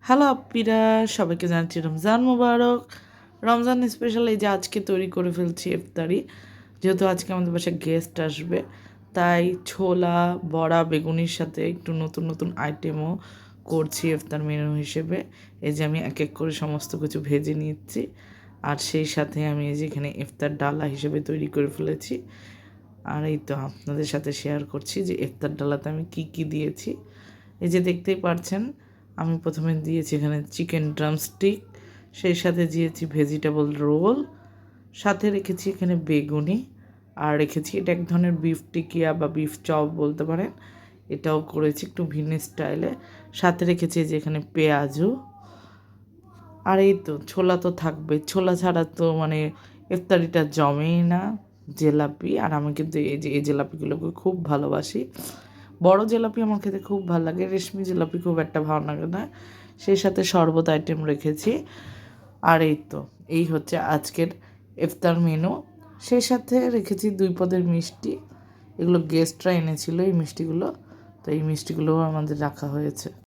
Hello আপ্পিরা, সবাইকে জানাচ্ছি রমজান মুবারক। Ramzan special এই যে আজকে তৈরি করে ফেলছি ইফতারি, যেহেতু আজকে আমাদের বাসায় গেস্ট আসবে, তাই ছোলা, বড়া, বেগুনির সাথে একটু নতুন নতুন আইটেমও করছি ইফতার মেনু হিসেবে। এই যে আমি এক এক করে সমস্ত কিছু ভেজে নিচ্ছি, আর সেই সাথে আমি এই যে এখানে ইফতার ডালা হিসেবে তৈরি করে ফেলেছি। আর এই তো আপনাদের সাথে শেয়ার করছি যে ইফতার ডালাতে আমি কি কি দিয়েছি। এই যে দেখতেই পাচ্ছেন, আমি প্রথমে দিয়েছি এখানে চিকেন ড্রামস্টিক, সেই সাথে দিয়েছি ভেজিটেবল রোল, সাথে রেখেছি এখানে বেগুনি, আর রেখেছি এটা এক ধরনের বিফ টিকিয়া বা বিফ চপ বলতে পারেন, এটাও করেছি একটু ভিন্ন স্টাইলে। সাথে রেখেছি যে এখানে পেঁয়াজু, আর এই তো ছোলা তো থাকবে, ছোলা ছাড়া তো মানে ইফতারিটা জমেই না। জিলাপি, আর আমি কিন্তু এই জিলাপিগুলোকে খুব ভালোবাসি। বড় জিলাপি আমার খেতে খুব ভালো লাগে, রেশমি জিলাপি খুব একটা ভালো লাগে না। সেই সাথে শরবত আইটেম রেখেছি। আর এই তো এই হচ্ছে আজকের ইফতার মেনু। সেই সাথে রেখেছি 2 পদের মিষ্টি, এগুলো গেস্টরা এনেছিল এই মিষ্টিগুলো, তো এই মিষ্টিগুলোও আমাদের রাখা হয়েছে।